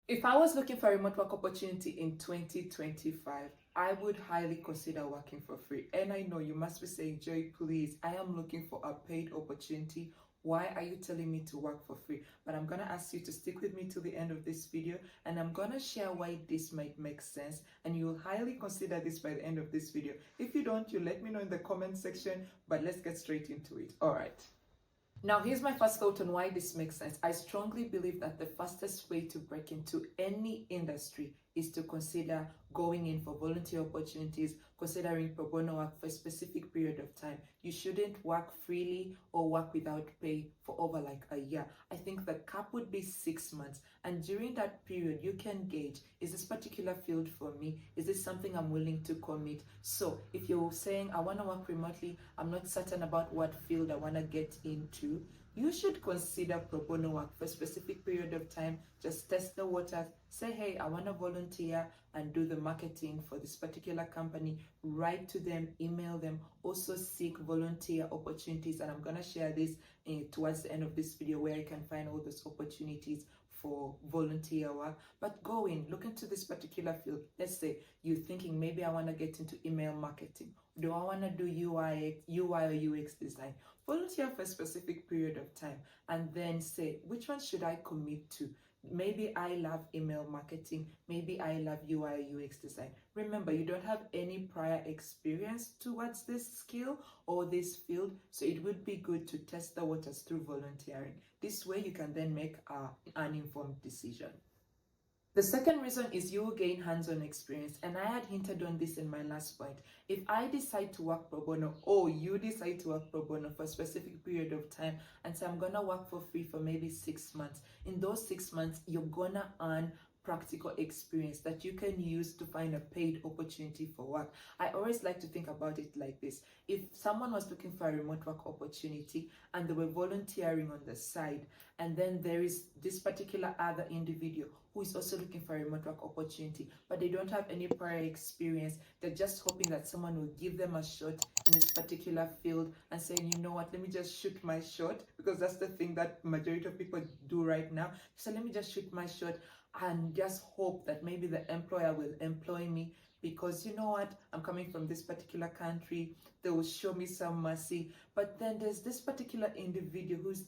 If I was looking for a remote work opportunity in 2025, I would highly consider working for free. And I know you must be saying, Joy, please, I am looking for a paid opportunity. Why are you telling me to work for free? But I'm going to ask you to stick with me to the end of this video, and I'm going to share why this might make sense, and you will highly consider this by the end of this video. If you don't, you let me know in the comment section, but let's get straight into it. All right. Now, here's my first thought on why this makes sense. I strongly believe that the fastest way to break into any industry is to consider going in for volunteer opportunities, considering pro bono work for a specific period of time. You shouldn't work freely or work without pay for over like a year. I think the cap would be 6 months. And during that period, you can gauge, is this particular field for me? Is this something I'm willing to commit? So if you're saying, I want to work remotely, I'm not certain about what field I want to get into, you should consider pro bono work for a specific period of time. Just test the waters. Say, hey, I want to volunteer and do the marketing for this particular company. Write to them, email them. Also seek volunteer opportunities. And I'm going to share this towards the end of this video where you can find all those opportunities for volunteer work. But go in, look into this particular field. Let's say you're thinking, maybe I want to get into email marketing. Do I want to do UI or UX design? Volunteer for a specific period of time and then say, which one should I commit to? Maybe I love email marketing. Maybe I love UI UX design. Remember, you don't have any prior experience towards this skill or this field, so it would be good to test the waters through volunteering. This way you can then make an informed decision. The second reason is you will gain hands-on experience, and I had hinted on this in my last point. If I decide to work pro bono, or you decide to work pro bono for a specific period of time and say, I'm gonna work for free for maybe 6 months, in those 6 months, you're gonna earn practical experience that you can use to find a paid opportunity for work. I always like to think about it like this. If someone was looking for a remote work opportunity and they were volunteering on the side, and then there is this particular other individual who is also looking for a remote work opportunity, but they don't have any prior experience, they're just hoping that someone will give them a shot in this particular field and saying, you know what, let me just shoot my shot, because that's the thing that majority of people do right now. So let me just shoot my shot and just hope that maybe the employer will employ me because, you know what, I'm coming from this particular country, they will show me some mercy. But then there's this particular individual who's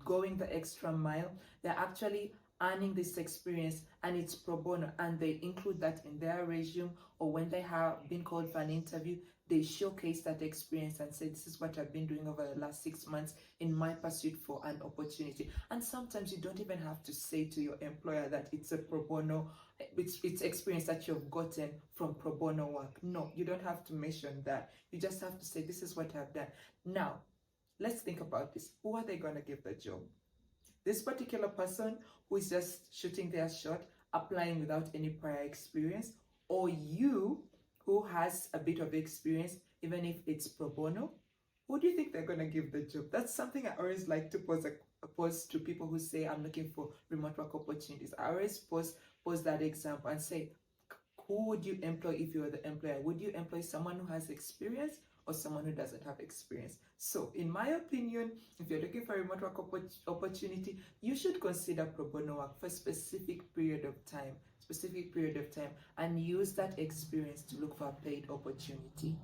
going the extra mile. They're actually earning this experience and it's pro bono, and they include that in their resume, or when they have been called for an interview, they showcase that experience and say, this is what I've been doing over the last 6 months in my pursuit for an opportunity. And sometimes you don't even have to say to your employer that it's a pro bono, it's experience that you've gotten from pro bono work. No, you don't have to mention that. You just have to say, this is what I've done. Now, let's think about this. Who are they going to give the job? This particular person who is just shooting their shot, applying without any prior experience, or you who has a bit of experience, even if it's pro bono? Who do you think they're going to give the job? That's something I always like to pose to people who say, I'm looking for remote work opportunities. I always pose that example and say, who would you employ if you were the employer? Would you employ someone who has experience or someone who doesn't have experience? So in my opinion, if you're looking for a remote work opportunity, you should consider pro bono work for a specific period of time, and use that experience to look for a paid opportunity.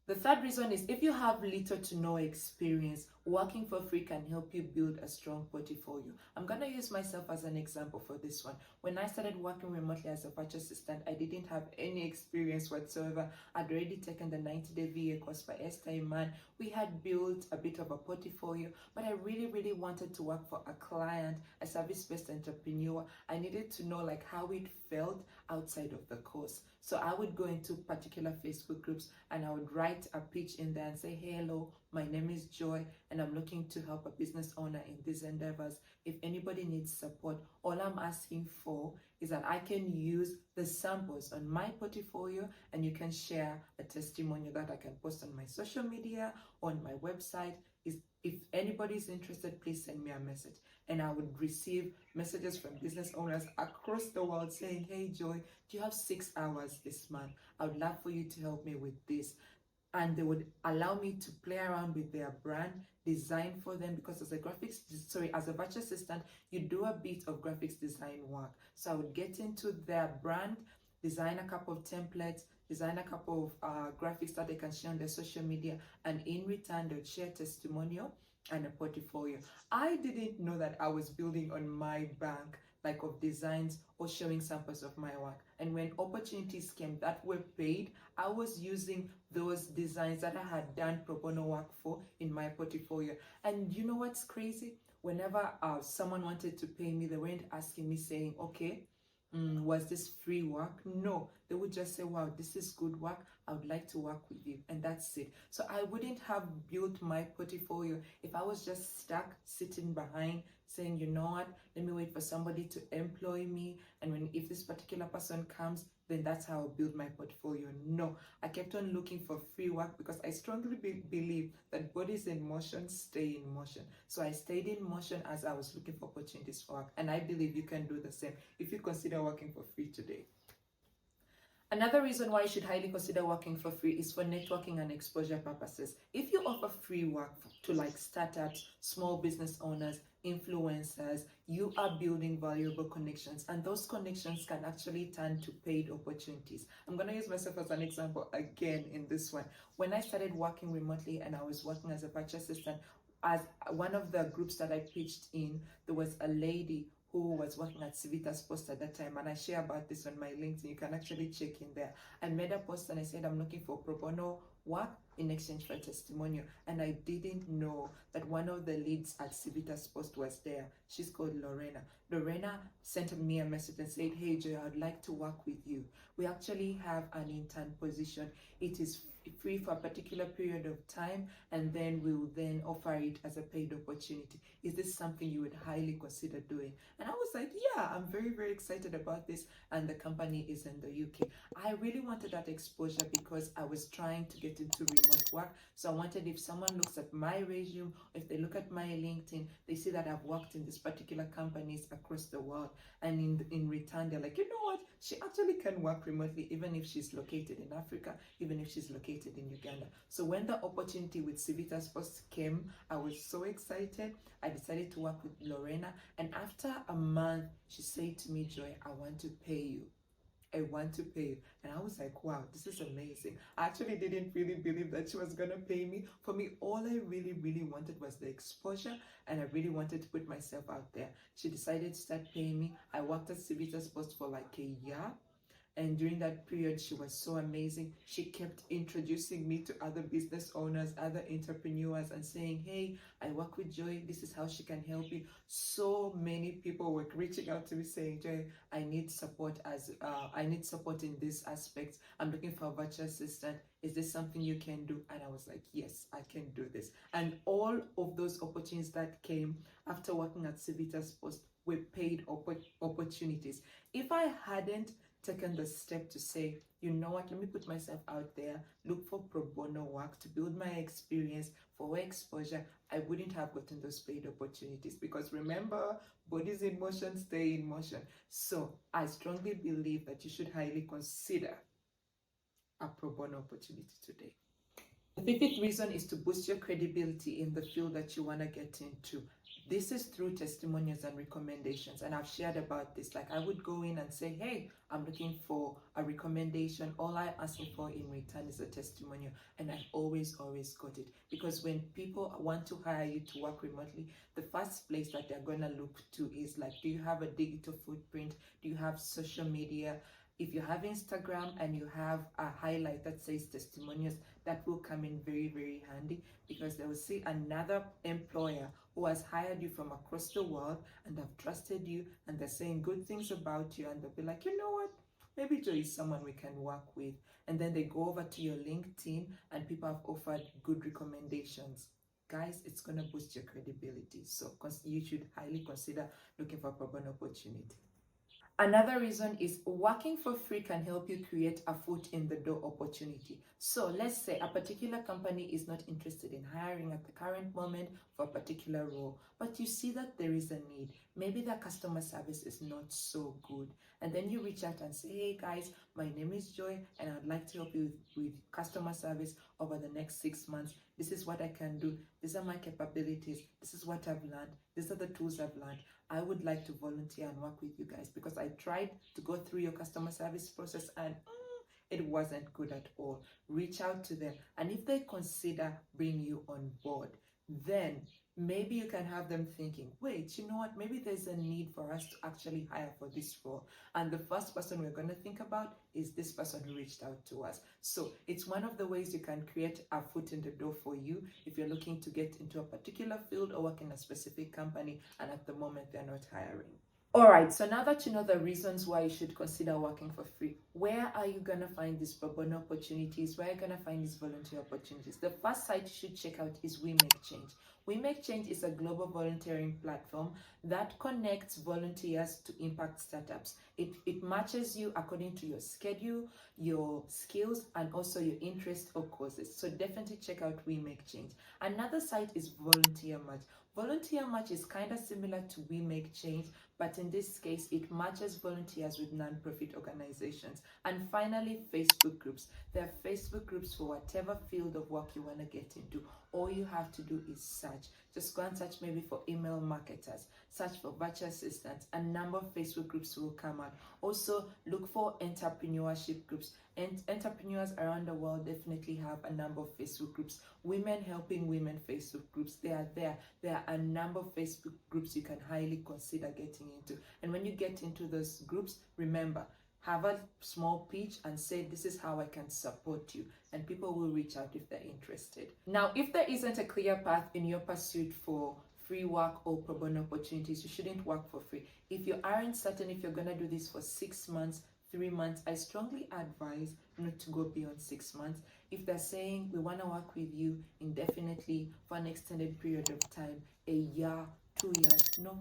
The third reason is, if you have little to no experience, working for free can help you build a strong portfolio. I'm going to use myself as an example for this one. When I started working remotely as a virtual assistant, I didn't have any experience whatsoever. I'd already taken the 90-day VA course by Esther Iman. We had built a bit of a portfolio, but I really wanted to work for a client, a service-based entrepreneur. I needed to know like how it felt outside of the course. So I would go into particular Facebook groups and I would write a pitch in there and say, hey, hello, my name is Joy and I'm looking to help a business owner in these endeavors. If anybody needs support, all I'm asking for is that I can use the samples on my portfolio and you can share a testimonial that I can post on my social media, on my website. If anybody is interested, please send me a message. And I would receive messages from business owners across the world saying, hey Joy, do you have 6 hours this month? I would love for you to help me with this. and they would allow me to play around with their brand, design for them, because as a virtual assistant, you do a bit of graphics design work. So I would get into their brand, design a couple of templates, design a couple of graphics that they can share on their social media, and in return, they would share testimonial and a portfolio. I didn't know that I was building on my bank like of designs or showing samples of my work. And when opportunities came that were paid, I was using those designs that I had done pro bono work for in my portfolio. And you know what's crazy? Whenever someone wanted to pay me, they weren't asking me saying, okay, was this free work? No, they would just say, wow, this is good work. I would like to work with you. And that's it. So I wouldn't have built my portfolio if I was just stuck sitting behind saying, you know what, let me wait for somebody to employ me. And if this particular person comes, then that's how I'll build my portfolio. No, I kept on looking for free work because I strongly believe that bodies in motion stay in motion. So I stayed in motion as I was looking for opportunities for work. And I believe you can do the same if you consider working for free today. Another reason why you should highly consider working for free is for networking and exposure purposes. If you offer free work to like startups, small business owners, influencers, you are building valuable connections, and those connections can actually turn to paid opportunities. I'm going to use myself as an example again in this one. When I started working remotely and I was working as a virtual assistant, as one of the groups that I pitched in, there was a lady who was working at Civitas Post at that time, and I share about this on my LinkedIn. You can actually check in there. I made a post and I said I'm looking for pro bono work in exchange for a testimonial, and I didn't know that one of the leads at Civitas Post was there. She's called Lorena. Lorena sent me a message and said, hey Joy, I'd like to work with you. We actually have an intern position. It is free for a particular period of time, and then we'll then offer it as a paid opportunity. Is this something you would highly consider doing? And I was like, yeah, I'm very, very excited about this. And the company is in the UK. I really wanted that exposure because I was trying to get into remote work. So I wanted, if someone looks at my resume, if they look at my LinkedIn, they see that I've worked in these particular companies across the world. And in return, they're like, you know what? She actually can work remotely, even if she's located in Africa, even if she's located in Uganda. So when the opportunity with Civitas Post came, I was so excited. I decided to work with Lorena, and after a month, she said to me, Joy, I want to pay you. I want to pay you. And I was like, wow, this is amazing. I actually didn't really believe that she was going to pay me. For me, all I really, really wanted was the exposure, and I really wanted to put myself out there. She decided to start paying me. I worked at Civitas Post for like a year. And during that period, she was so amazing. She kept introducing me to other business owners, other entrepreneurs, and saying, hey, I work with Joy. This is how she can help you. So many people were reaching out to me saying, Joy, I need support in this aspect. I'm looking for a virtual assistant. Is this something you can do? And I was like, yes, I can do this. And all of those opportunities that came after working at Civitas Post were paid opportunities. If I hadn't taken the step to say, you know what, let me put myself out there, look for pro bono work to build my experience, for exposure, I wouldn't have gotten those paid opportunities, because remember, bodies in motion stay in motion. So I strongly believe that you should highly consider a pro bono opportunity today. The fifth reason is to boost your credibility in the field that you want to get into. This is through testimonials and recommendations, and I've shared about this. Like, I would go in and say, hey, I'm looking for a recommendation. All I'm asking for in return is a testimonial, and I always got it. Because when people want to hire you to work remotely, the first place that they're going to look to is like, do you have a digital footprint? Do you have social media? If you have Instagram and you have a highlight that says testimonials, that will come in very, very handy, because they will see another employer who has hired you from across the world and have trusted you, and they're saying good things about you, and they'll be like, you know what? Maybe Joy is someone we can work with. And then they go over to your LinkedIn and people have offered good recommendations. Guys, it's going to boost your credibility. So you should highly consider looking for a pro bono opportunity. Another reason is working for free can help you create a foot in the door opportunity. So let's say a particular company is not interested in hiring at the current moment for a particular role, but you see that there is a need. maybe their customer service is not so good. And then you reach out and say, hey guys, my name is Joy and I'd like to help you with customer service over the next 6 months. This is what I can do. These are my capabilities. This is what I've learned. These are the tools I've learned. I would like to volunteer and work with you guys because I tried to go through your customer service process and it wasn't good at all. Reach out to them. And if they consider bringing you on board, then maybe you can have them thinking, wait, you know what? Maybe there's a need for us to actually hire for this role. And the first person we're going to think about is this person who reached out to us. So it's one of the ways you can create a foot in the door for you if you're looking to get into a particular field or work in a specific company and at the moment they're not hiring. All right, so now that you know the reasons why you should consider working for free, where are you going to find these pro bono opportunities? Where are you going to find these volunteer opportunities? The first site you should check out is We Make Change. We Make Change is a global volunteering platform that connects volunteers to impact startups. It matches you according to your schedule, your skills, and also your interest or causes. So definitely check out We Make Change. Another site is Volunteer Match. Volunteer Match is kind of similar to We Make Change, but in this case, it matches volunteers with non-profit organizations. And finally, Facebook groups. There are Facebook groups for whatever field of work you want to get into. All you have to do is search. Just go and search maybe for email marketers, search for virtual assistants. A number of Facebook groups will come out. Also, look for entrepreneurship groups. And entrepreneurs around the world definitely have a number of Facebook groups. Women helping women Facebook groups, they are there. There are a number of Facebook groups you can highly consider getting into. And when you get into those groups, remember, have a small pitch and say, this is how I can support you. And people will reach out if they're interested. Now, if there isn't a clear path in your pursuit for free work or pro bono opportunities, you shouldn't work for free. If you aren't certain if you're going to do this for 6 months, 3 months, I strongly advise not to go beyond 6 months. If they're saying we want to work with you indefinitely for an extended period of time, a year, 2 years, no.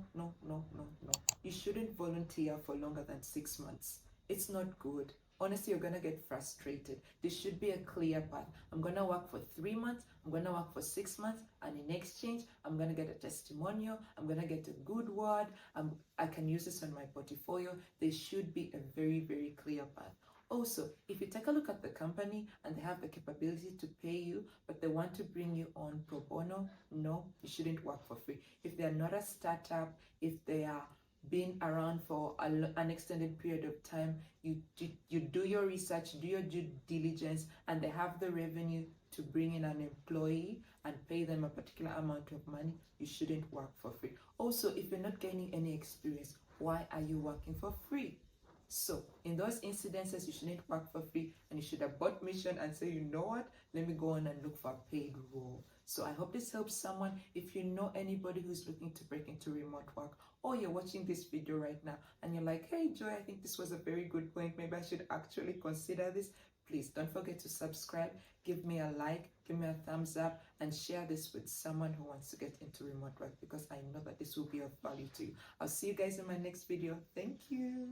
You shouldn't volunteer for longer than 6 months. It's not good. Honestly, you're going to get frustrated. There should be a clear path. I'm going to work for 3 months. I'm going to work for 6 months. And in exchange, I'm going to get a testimonial. I'm going to get a good word. I can use this on my portfolio. There should be a very, very clear path. Also, if you take a look at the company and they have the capability to pay you, but they want to bring you on pro bono, no, you shouldn't work for free. If they're not a startup, if they are been around for an extended period of time, you do your research, do your due diligence, and they have the revenue to bring in an employee and pay them a particular amount of money, you shouldn't work for free. Also, if you're not gaining any experience, why are you working for free? So in those incidences, you shouldn't work for free, and you should abort mission and say, you know what, let me go on and look for a paid role. So I hope this helps someone. If you know anybody who's looking to break into remote work, or you're watching this video right now and you're like, hey Joy, I think this was a very good point, maybe I should actually consider this, please don't forget to subscribe, give me a like, give me a thumbs up, and share this with someone who wants to get into remote work, because I know that this will be of value to you. I'll see you guys in my next video. Thank you.